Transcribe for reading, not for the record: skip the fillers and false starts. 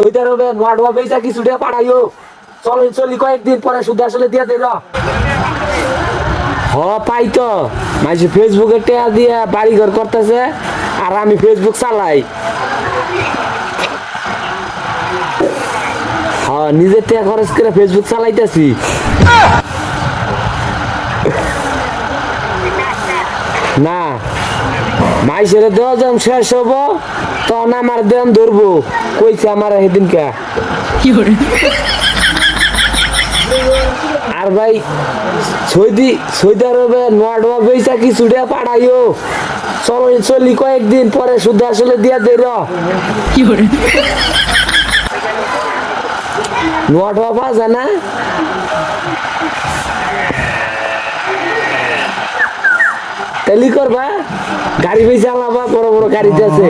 ওইটার হবে নোয়াডোয়া বেচা কিছু টাকা পাঠাইও চলি কয়েকদিন পরে সুদ আসলে দিয়ে দেব হ পাই তো মাঝে ফেসবুকে টেয়া দিয়ে বাড়ি ঘর করতেছে আর আমি ফেসবুক চালাই হ্যাঁ নিজের টেয়া খরচ করে ফেসবুক চালাইতেছি না মাইসের দেওয়া যখন শেষ হবো তখন আমার দেন ধরবো কইছে আমার সেদিনকে আর ভাই সৌদি আরবে নোয়াডোয়া বেচা কিছু টাকা পাঠাইও চলি কয়েকদিন পরে শুধু আসলে দিয়া দে নোয়াডোয়া পাওয়া যায় না তাহলে করবা গাড়ি বেচা আলাবা বড় বড় গাড়িতে আছে